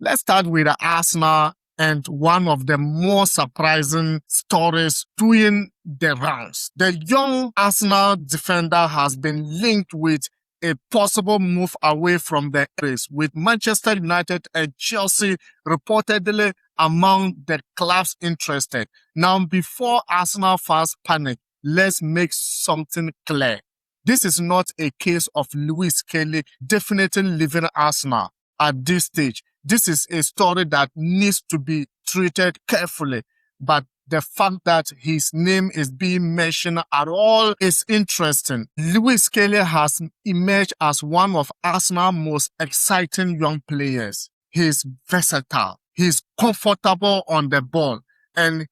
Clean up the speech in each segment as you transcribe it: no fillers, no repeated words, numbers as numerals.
Let's start with Arsenal and one of the more surprising stories doing the rounds. The young Arsenal defender has been linked with a possible move away from the race, with Manchester United and Chelsea reportedly among the clubs interested. Now, before Arsenal fans panic, let's make something clear. This is not a case of Lewis-Skelly definitely leaving Arsenal at this stage. This is a story that needs to be treated carefully, but the fact that his name is being mentioned at all is interesting. Lewis-Skelly has emerged as one of Arsenal's most exciting young players. He's versatile, he's comfortable on the ball, and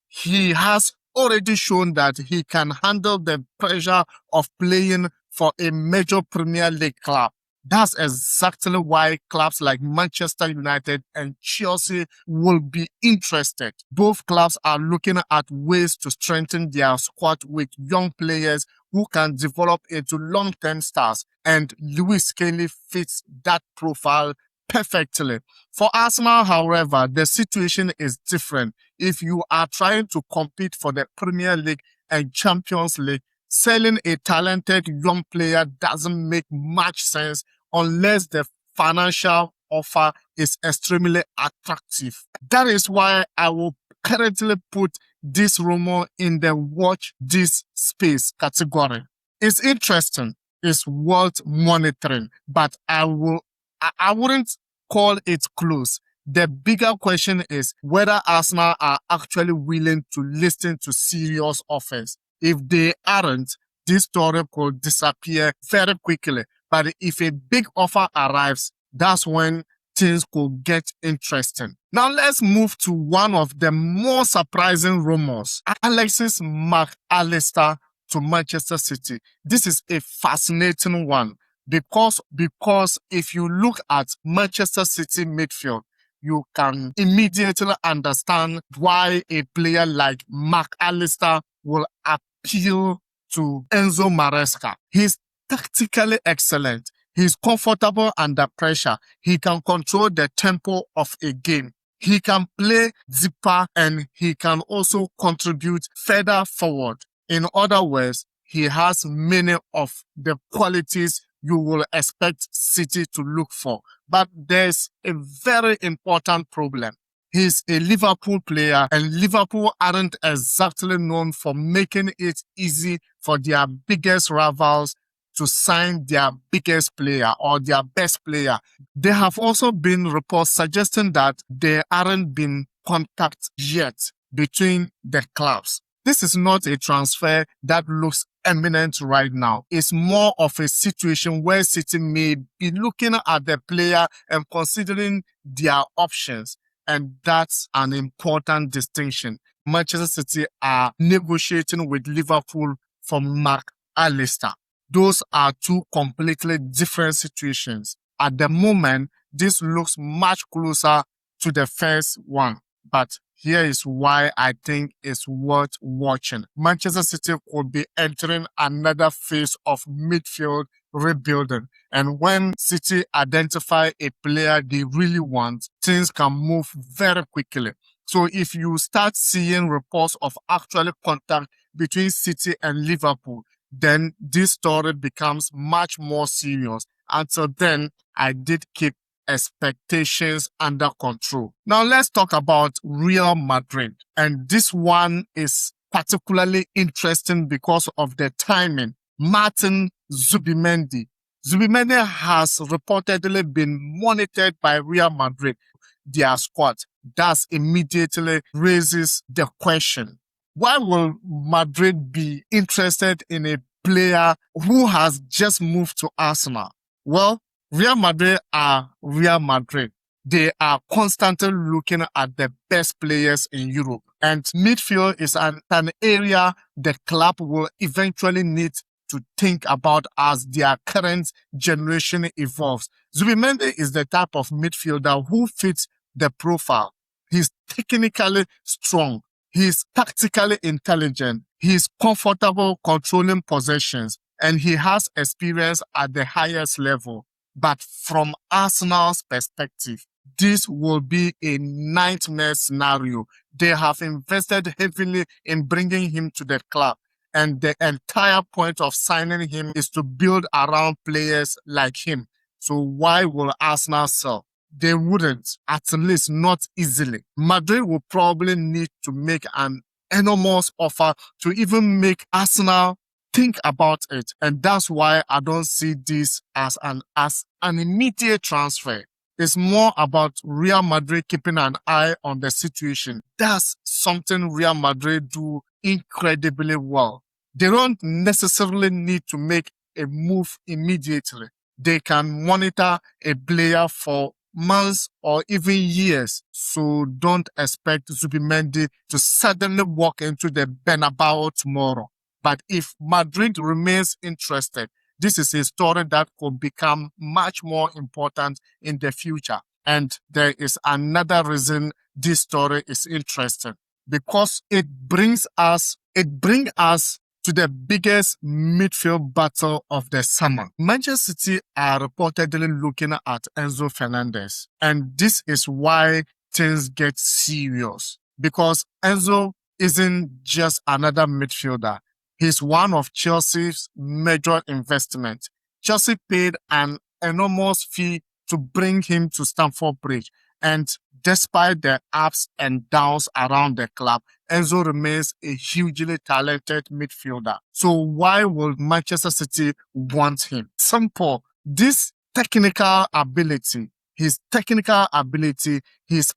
he has already shown that he can handle the pressure of playing for a major Premier League club. That's exactly why clubs like Manchester United and Chelsea will be interested. Both clubs are looking at ways to strengthen their squad with young players who can develop into long-term stars, and Lewis-Skelly fits that profile perfectly. For Arsenal, however, the situation is different. If you are trying to compete for the Premier League and Champions League, selling a talented young player doesn't make much sense unless the financial offer is extremely attractive. That is why I will currently put this rumor in the watch this space category. It's interesting, it's worth monitoring, but I wouldn't call it close. The bigger question is whether Arsenal are actually willing to listen to serious offers. If they aren't, this story could disappear very quickly. But if a big offer arrives, that's when things could get interesting. Now let's move to one of the more surprising rumors. Alexis Mac Allister to Manchester City. This is a fascinating one because if you look at Manchester City midfield, you can immediately understand why a player like Mac Allister will appeal to Enzo Maresca. He's tactically excellent. He's comfortable under pressure. He can control the tempo of a game. He can play deeper and he can also contribute further forward. In other words, he has many of the qualities you will expect City to look for. But there's a very important problem. He's a Liverpool player, and Liverpool aren't exactly known for making it easy for their biggest rivals to sign their biggest player or their best player. There have also been reports suggesting that there aren't been contact yet between the clubs. This is not a transfer that looks imminent right now. It's more of a situation where City may be looking at the player and considering their options. And that's an important distinction. Manchester City are negotiating with Liverpool for Mac Allister. Those are two completely different situations. At the moment, this looks much closer to the first one. But here is why I think it's worth watching. Manchester City could be entering another phase of midfield rebuilding. And when City identify a player they really want, things can move very quickly. So if you start seeing reports of actual contact between City and Liverpool, then this story becomes much more serious. Until then, I did keep expectations under control. Now let's talk about Real Madrid. And this one is particularly interesting because of the timing. Martin Zubimendi. Zubimendi has reportedly been monitored by Real Madrid, their squad. That immediately raises the question. Why will Madrid be interested in a player who has just moved to Arsenal? Well, Real Madrid are Real Madrid. They are constantly looking at the best players in Europe. And midfield is an area the club will eventually need to think about as their current generation evolves. Zubimendi is the type of midfielder who fits the profile. He's technically strong. He's tactically intelligent. He's comfortable controlling possessions. And he has experience at the highest level. But from Arsenal's perspective, this will be a nightmare scenario. They have invested heavily in bringing him to the club. And the entire point of signing him is to build around players like him. So why will Arsenal sell? They wouldn't, at least not easily. Madrid will probably need to make an enormous offer to even make Arsenal think about it. And that's why I don't see this as an immediate transfer. It's more about Real Madrid keeping an eye on the situation. That's something Real Madrid do incredibly well. They don't necessarily need to make a move immediately. They can monitor a player for months or even years. So don't expect Zubimendi to suddenly walk into the Bernabeu tomorrow. But if Madrid remains interested, this is a story that could become much more important in the future. And there is another reason this story is interesting, because it brings us to the biggest midfield battle of the summer. Manchester City are reportedly looking at Enzo Fernández. And this is why things get serious, because Enzo isn't just another midfielder. He's one of Chelsea's major investments. Chelsea paid an enormous fee to bring him to Stamford Bridge. And despite the ups and downs around the club, Enzo remains a hugely talented midfielder. So why would Manchester City want him? Simple. This technical ability, his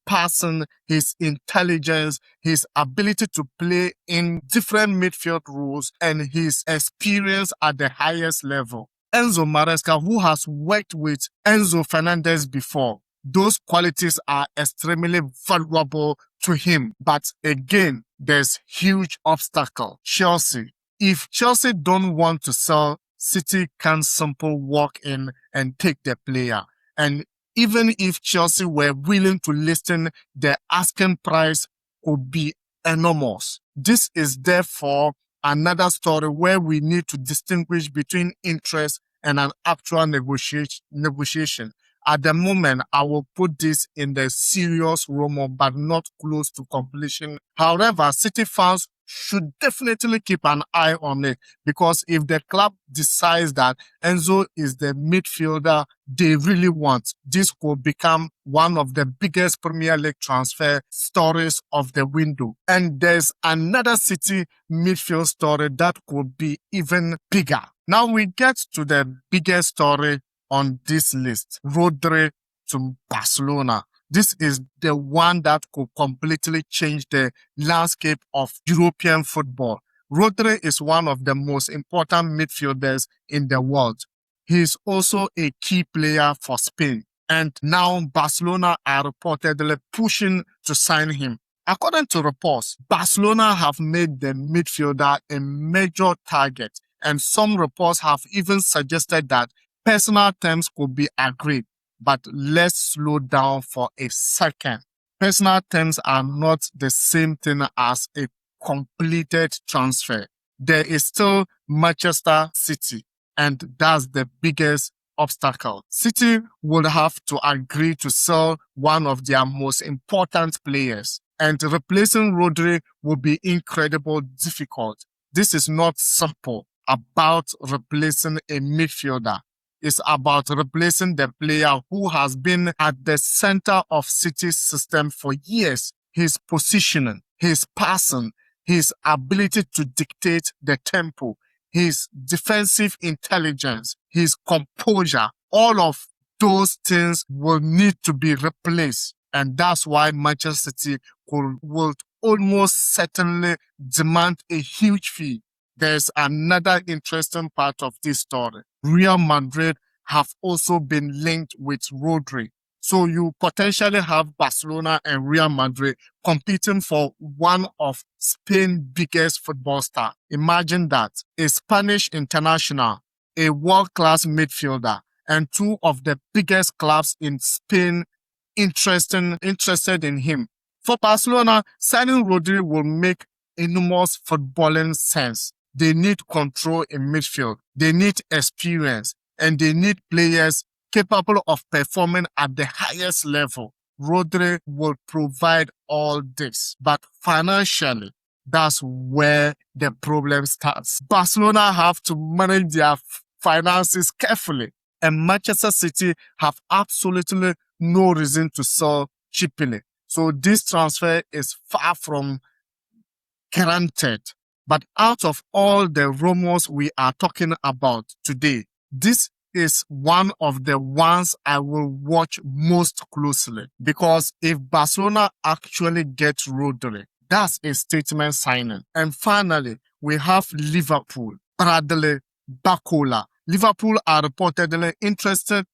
passing, his intelligence, his ability to play in different midfield roles, and his experience at the highest level. Enzo Maresca, who has worked with Enzo Fernández before, those qualities are extremely valuable to him. But again, there's huge obstacle. Chelsea. If Chelsea don't want to sell, City can simply walk in and take the player. And even if Chelsea were willing to listen, the asking price could be enormous. This is therefore another story where we need to distinguish between interest and an actual negotiation. At the moment, I will put this in the serious rumor, but not close to completion. However, City fans should definitely keep an eye on it, because if the club decides that Enzo is the midfielder they really want, this could become one of the biggest Premier League transfer stories of the window. And there's another City midfield story that could be even bigger. Now we get to the biggest story on this list, Rodri to Barcelona. This is the one that could completely change the landscape of European football. Rodri is one of the most important midfielders in the world. He is also a key player for Spain. And now Barcelona are reportedly pushing to sign him. According to reports, Barcelona have made the midfielder a major target. And some reports have even suggested that personal terms could be agreed. But let's slow down for a second. Personal terms are not the same thing as a completed transfer. There is still Manchester City, and that's the biggest obstacle. City would have to agree to sell one of their most important players, and replacing Rodri will be incredibly difficult. This is not simple about replacing a midfielder. It's about replacing the player who has been at the center of City's system for years. His positioning, his passing, his ability to dictate the tempo, his defensive intelligence, his composure, all of those things will need to be replaced. And that's why Manchester City will almost certainly demand a huge fee. There's another interesting part of this story. Real Madrid have also been linked with Rodri. So you potentially have Barcelona and Real Madrid competing for one of Spain's biggest football stars. Imagine that. A Spanish international, a world-class midfielder, and two of the biggest clubs in Spain interested in him. For Barcelona, signing Rodri will make enormous footballing sense. They need control in midfield. They need experience, and they need players capable of performing at the highest level. Rodri will provide all this. But financially, that's where the problem starts. Barcelona have to manage their finances carefully, and Manchester City have absolutely no reason to sell cheaply. So this transfer is far from granted. But out of all the rumors we are talking about today, this is one of the ones I will watch most closely, because if Barcelona actually gets Rodri, that's a statement signing. And finally, we have Liverpool, Bradley Barcola. Liverpool are reportedly interested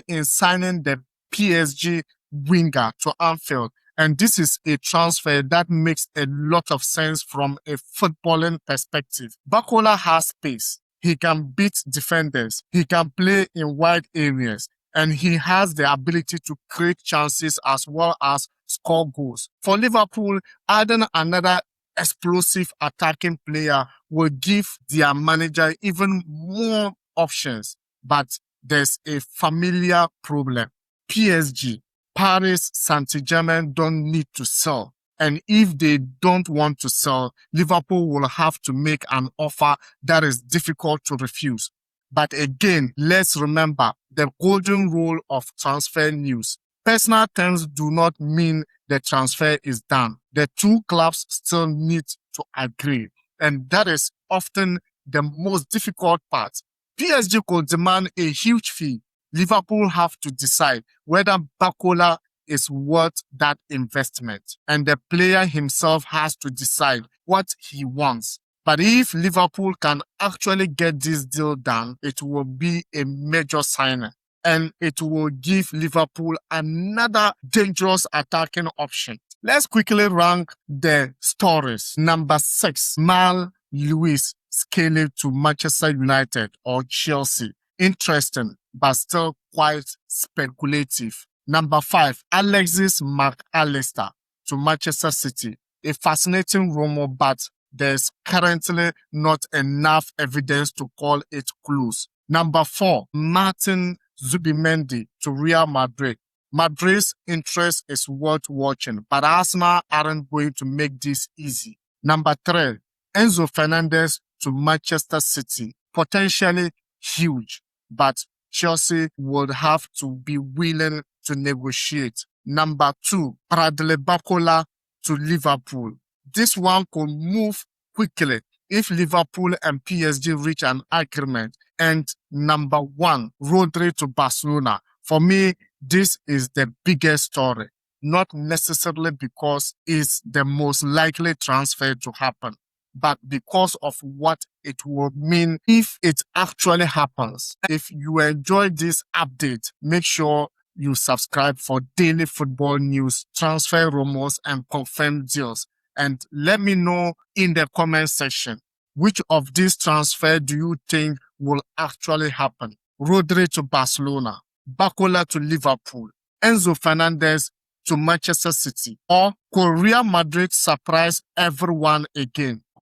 in signing the PSG winger to Anfield. And this is a transfer that makes a lot of sense from a footballing perspective. Barcola has pace. He can beat defenders. He can play in wide areas. And he has the ability to create chances as well as score goals. For Liverpool, adding another explosive attacking player will give their manager even more options. But there's a familiar problem. PSG, Paris Saint-Germain don't need to sell. And if they don't want to sell, Liverpool will have to make an offer that is difficult to refuse. But again, let's remember the golden rule of transfer news. Personal terms do not mean the transfer is done. The two clubs still need to agree. And that is often the most difficult part. PSG could demand a huge fee. Liverpool have to decide whether Barcola is worth that investment. And the player himself has to decide what he wants. But if Liverpool can actually get this deal done, it will be a major signing. And it will give Liverpool another dangerous attacking option. Let's quickly rank the stories. Number 6, Myles Lewis-Skelly to Manchester United or Chelsea. Interesting, but still quite speculative. Number 5, Alexis Mac Allister to Manchester City. A fascinating rumor, but there's currently not enough evidence to call it close. Number 4, Martin Zubimendi to Real Madrid. Madrid's interest is worth watching, but Arsenal aren't going to make this easy. Number 3, Enzo Fernández to Manchester City. Potentially huge, but Chelsea would have to be willing to negotiate. Number 2, Bradley Barcola to Liverpool. This one could move quickly if Liverpool and PSG reach an agreement. And number 1, Rodri to Barcelona. For me, this is the biggest story, not necessarily because it's the most likely transfer to happen, but because of what it will mean if it actually happens. If you enjoyed this update, make sure you subscribe for daily football news, transfer rumors, and confirmed deals. And let me know in the comment section, which of these transfers do you think will actually happen? Rodri to Barcelona, Barcola to Liverpool, Enzo Fernández to Manchester City, or could Real Madrid surprise everyone again?